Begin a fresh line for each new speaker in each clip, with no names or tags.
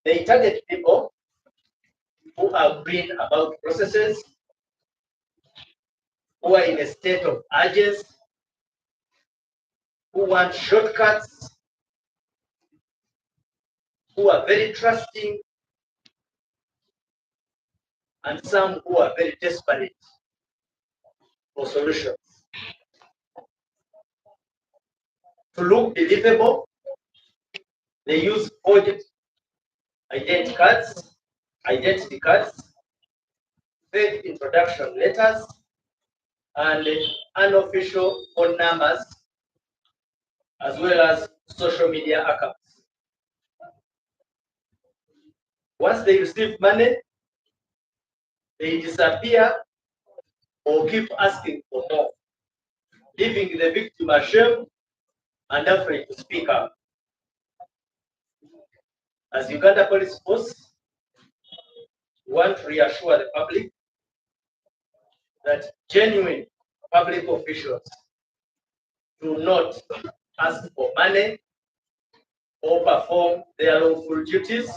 They target people who are green about processes, who are in a state of urgency, who want shortcuts, who are very trusting, and some who are very desperate for solutions. To look believable, they use forged identity cards, fake introduction letters, and unofficial phone numbers, as well as social media accounts. Once they receive money, they disappear or keep asking for more, leaving the victim ashamed and afraid to speak up. As Uganda Police Force, we want to reassure the public that genuine public officials do not ask for money or perform their lawful duties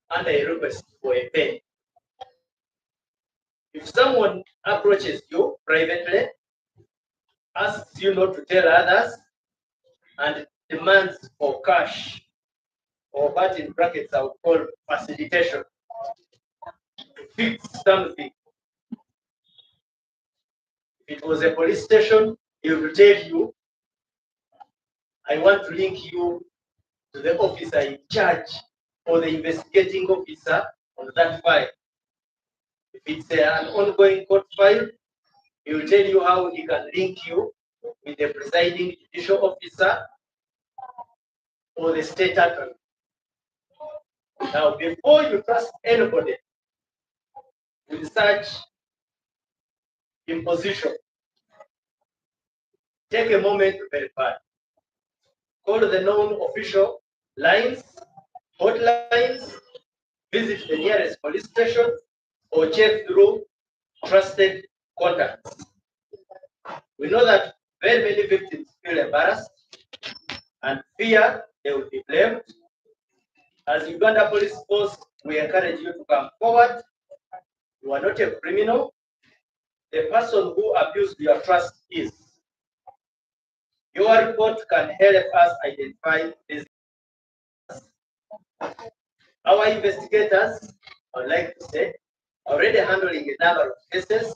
under a request for a pay. If someone approaches you privately, asks you not to tell others, and demands for cash, or what in brackets I would call facilitation, to fix something, if it was a police station, he will tell you, I want to link you to the officer in charge or the investigating officer on that file. If it's an ongoing court file, he will tell you how he can link you with the presiding judicial officer or the state attorney. Now, before you trust anybody with such imposition, take a moment to verify. Call the known official lines, hotlines, visit the nearest police station, or check through trusted contacts. We know that very many victims feel embarrassed and fear they will be blamed. As Uganda Police Force, we encourage you to come forward. You are not a criminal. The person who abused your trust is. Your report can help us identify these. Our investigators, I would like to say, are already handling a number of cases,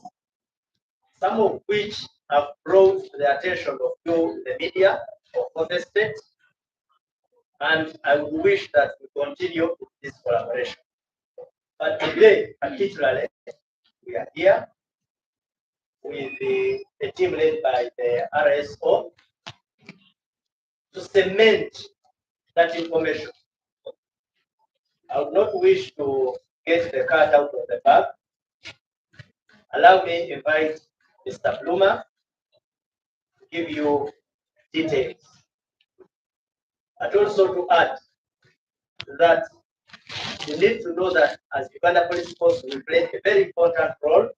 some of which have brought to the attention of you, the media, of the state, and I would wish that we continue with this collaboration. But today, particularly, we are here with the team led by the RSO to cement that information. I would not wish to get the cat out of the bag. Allow me to invite Mr. Bloomer to give you details. And also to add that you need to know that as Uganda Police Force, we play a very important role.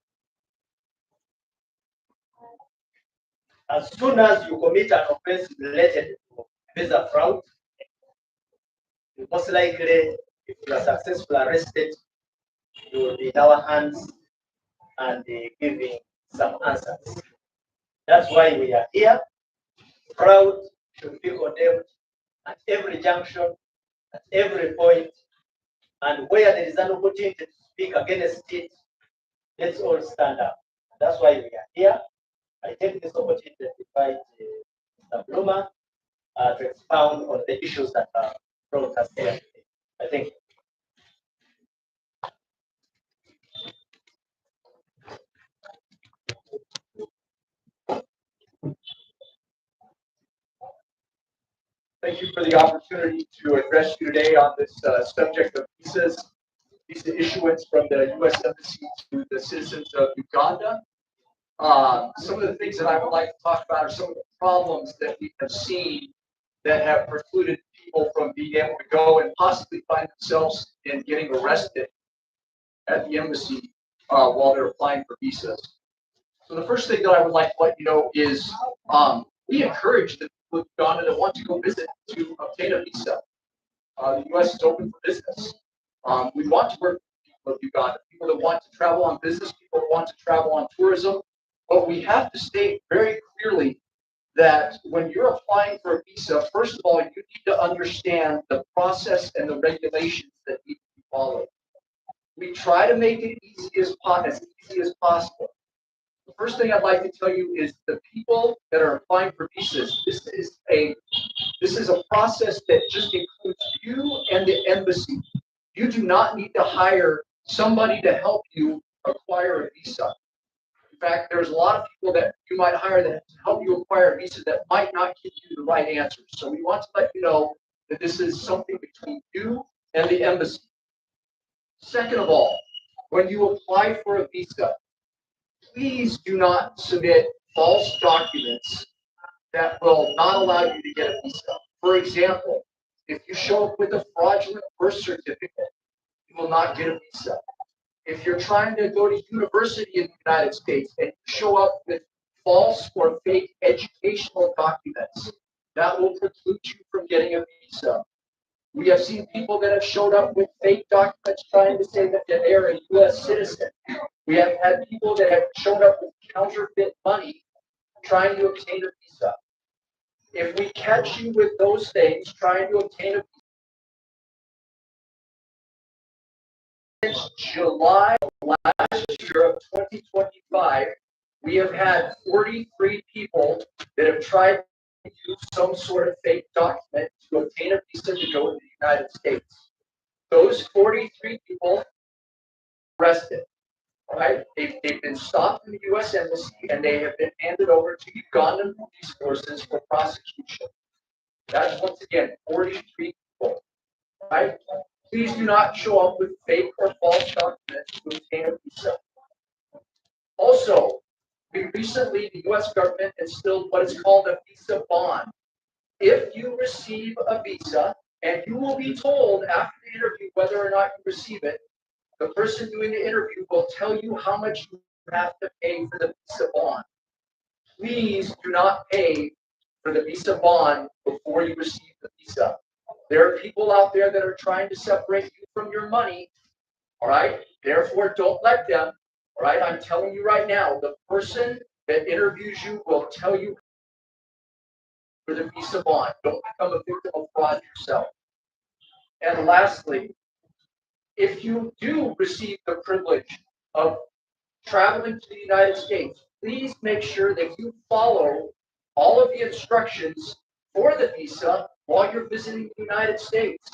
As soon as you commit an offense related to visa fraud, you most likely, if you are successfully arrested, you will be in our hands and giving some answers. That's why we are here. Fraud should be condemned at every junction, at every point, and where there is an opportunity to speak against it, let's all stand up. That's why we are here. I take this opportunity to invite Mr. Bloomer to expound on the issues that are brought us here today. I think.
Thank you for the opportunity to address you today on this subject of visas, visa issuance from the U.S. Embassy to the citizens of Uganda. Some of the things that I would like to talk about are some of the problems that we have seen that have precluded people from being able to go and possibly find themselves in getting arrested at the embassy while they're applying for visas. So the first thing that I would like to let you know is we encourage the people in Uganda that want to go visit to obtain a visa. The U.S. is open for business. We want to work with people of Uganda, people that want to travel on business, people that want to travel on tourism. But we have to state very clearly that when you're applying for a visa, first of all, you need to understand the process and the regulations that need to be followed. We try to make it as easy as possible. The first thing I'd like to tell you is the people that are applying for visas, this is a process that just includes you and the embassy. You do not need to hire somebody to help you acquire a visa. In fact, there's a lot of people that you might hire that to help you acquire a visa that might not give you the right answers. So we want to let you know that this is something between you and the embassy. Second of all, when you apply for a visa, please do not submit false documents that will not allow you to get a visa. For example, if you show up with a fraudulent birth certificate, you will not get a visa. If you're trying to go to university in the United States and you show up with false or fake educational documents, that will preclude you from getting a visa. We have seen people that have showed up with fake documents trying to say that they are a U.S. citizen. We have had people that have showed up with counterfeit money trying to obtain a visa. If we catch you with those things trying to obtain a visa, since July last year of 2025, we have had 43 people that have tried to use some sort of fake document to obtain a visa to go to the United States. Those 43 people arrested. Right? They've been stopped in the U.S. Embassy and they have been handed over to Ugandan police forces for prosecution. That's once again 43 people. Right? Please do not show up with fake or false documents to obtain a visa. Also, recently the U.S. government instilled what is called a visa bond. If you receive a visa, and you will be told after the interview whether or not you receive it, the person doing the interview will tell you how much you have to pay for the visa bond. Please do not pay for the visa bond before you receive the visa. There are people out there that are trying to separate you from your money. All right. Therefore, don't let them. All right. I'm telling you right now, the person that interviews you will tell you for the visa bond. Don't become a victim of fraud yourself. And lastly, if you do receive the privilege of traveling to the United States, please make sure that you follow all of the instructions for the visa while you're visiting the United States.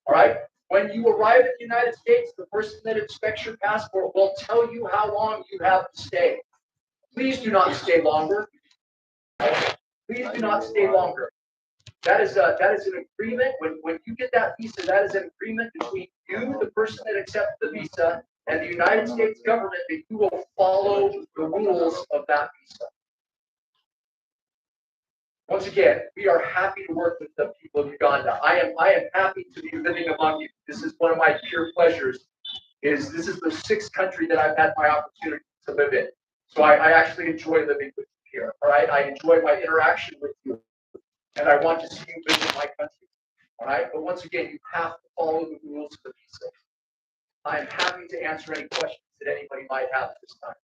All right? When you arrive in the United States, the person that inspects your passport will tell you how long you have to stay. Please do not stay longer. Please do not stay longer. That is an agreement. When you get that visa, that is an agreement between you, the person that accepts the visa, and the United States government that you will follow the rules of that visa. Once again, we are happy to work with the people of Uganda. I am happy to be living among you. This is one of my pure pleasures. This is the sixth country that I've had my opportunity to live in. So I actually enjoy living with you here. All right, I enjoy my interaction with you, and I want to see you visit my country. All right, but once again, you have to follow the rules of the visa. I am happy to answer any questions that anybody might have at this time.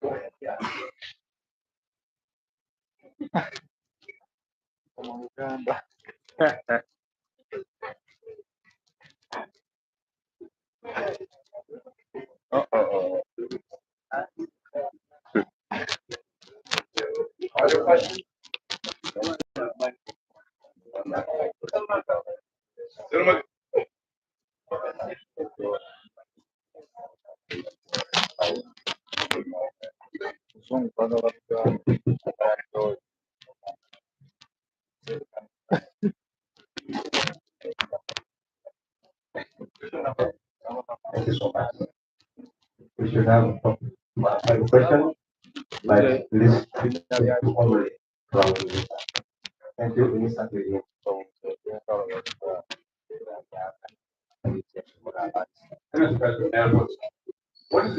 Go ahead. Yeah.
Bana Uganda. Uh-oh.
Are there questions?
Uzungu Bana Uganda.
Thank you so much. We should have a question, like this only from thank you, instantly. What is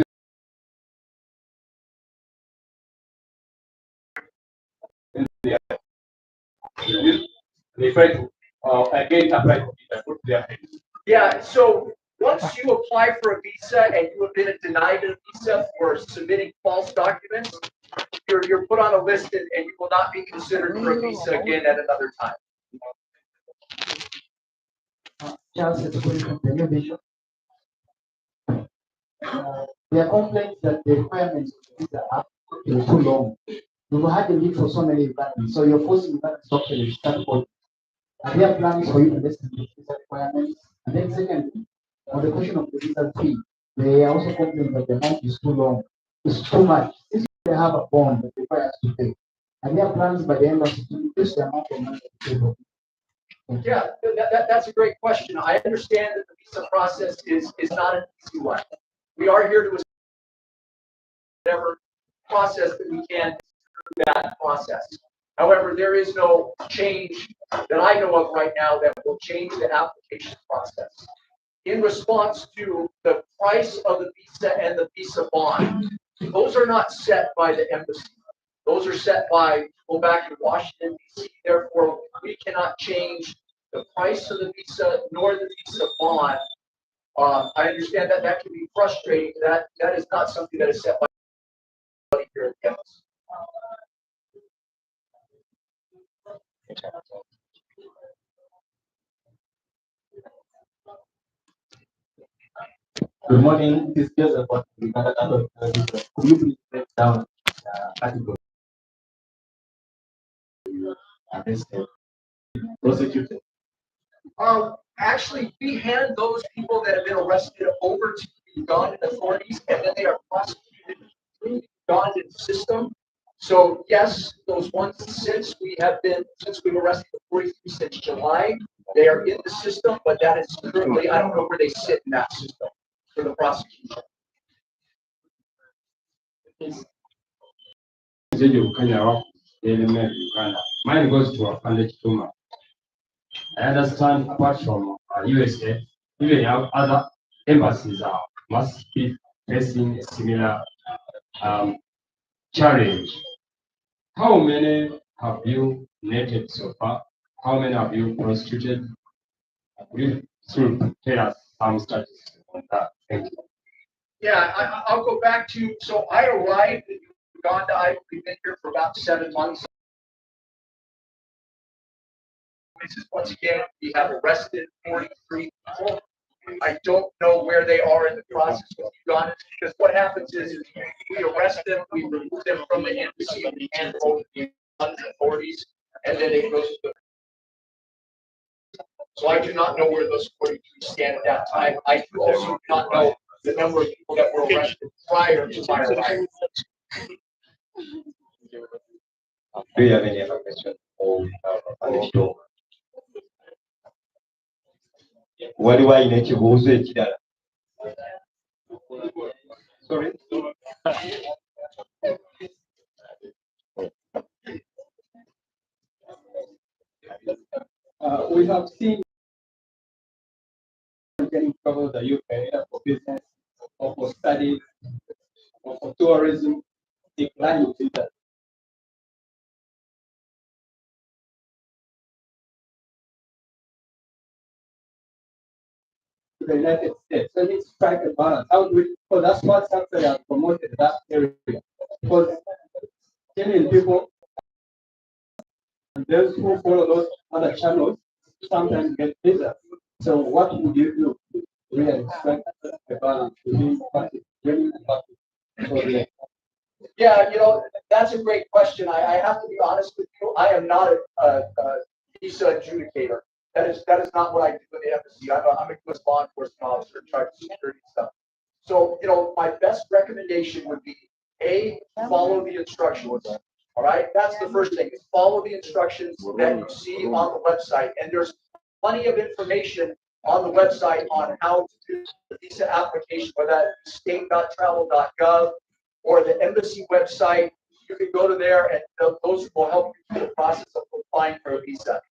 they try to again apply for visa, go to their heads.
Yeah, so once you apply for a visa and you have been denied a visa for submitting false documents, you're put on a list and you will not be considered for a visa again at another time.
Charles is going from the new vision. There are complaints that the requirements of the visa are too long. You've had the need for so many requirements, so you're forcing that doctor to start for. And there are plans for you to listen to the visa requirements. And then secondly, on the question of the visa fee, they are also complaining that the amount is too long. It's too much. Since they have a bond that requires to pay. And there are plans by the embassy to reduce the amount of money that they pay for.
Yeah, that's a great question. I understand that the visa process is not an easy one. We are here to whatever process that we can through that process. However, there is no change that I know of right now that will change the application process. In response to the price of the visa and the visa bond, those are not set by the embassy. Those are set by people back in Washington, D.C. Therefore, we cannot change the price of the visa nor the visa bond. I understand that that can be frustrating. That is not something that is set by here at the embassy.
Good morning. This is just about the Bana Uganda. Could you please break down category arrested, prosecuted?
Actually, we hand those people that have been arrested over to the Ugandan authorities, and then they are prosecuted through the Ugandan system. So yes, those ones since we've arrested the 43 since July, they are in the system, but that is currently, I don't know where they sit in that system for the prosecution.
Mine goes to a funded tumor. I understand apart from USA, even other embassies must be facing a similar challenge. How many have you netted so far? How many have you prosecuted? Will you tell us some statistics on that? Thank you.
Yeah, I'll go back to, so I arrived in Uganda, I've been here for about 7 months. Once again, we have arrested 43 people. I don't know where they are in the process with Uganda, because what happens is we arrest them, we remove them from the embassy, and we hand over to the Ugandan authorities, and then it goes to the. So I do not know where those 43 stand at that time. I do also do not know the number of people that were arrested prior to my arrival.
Do you have any other question on the show? Waliwo alina ekibuuzo ekirala? Sorry.
We have seen getting travel to the UK for business or for study or for tourism, decline with that. The United States. So it's strike a balance. How do we, so that's what actually has promoted that area. Because genuine people and those who follow those other channels sometimes get visa. So what would you do to really strike the balance between parties, genuine and parties? So yeah.
Yeah, that's a great question. I have to be honest with you. I am not a visa adjudicator. That is not what I do in the embassy. I'm a U.S. law enforcement officer in charge of security stuff. So, my best recommendation would be follow the instructions. All right, that's the first thing. Is follow the instructions that you see on the website, and there's plenty of information on the website on how to do the visa application, whether that's state.travel.gov or the embassy website. You can go to there, and those will help you through the process of applying for a visa.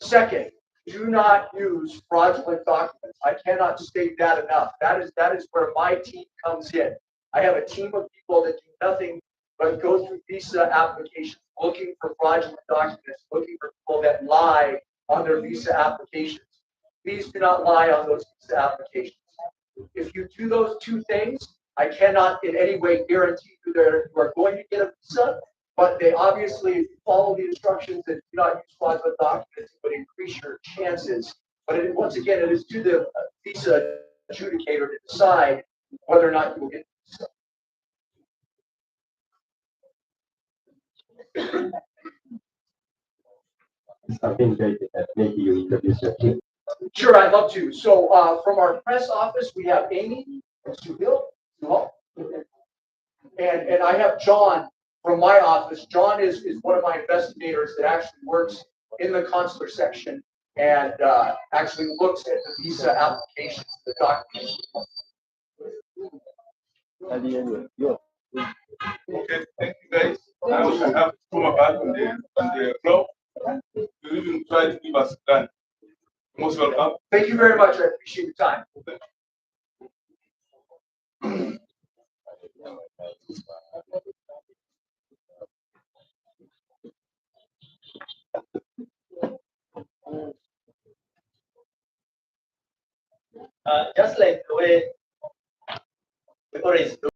Second, do not use fraudulent documents. I cannot state that enough. That is where my team comes in. I have a team of people that do nothing but go through visa applications looking for fraudulent documents, looking for people that lie on their visa applications. Please do not lie on those visa applications. If you do those two things, I cannot in any way guarantee you that you are going to get a visa, but they obviously, if you follow the instructions and do not use fraudulent documents, it would increase your chances. But once again, it is to the visa adjudicator to decide whether or not you will get a visa.
Something great that maybe you introduce your team.
Sure, I'd love to. So from our press office, we have Amy from Subil, and I have John from my office. John is one of my investigators that actually works in the consular section and actually looks at the visa applications, the documents.
Okay, thank you guys. I also have to come back on the club. You even try to give us a gun. Most welcome.
Thank you very much. I appreciate your time.
Just like the way we always do.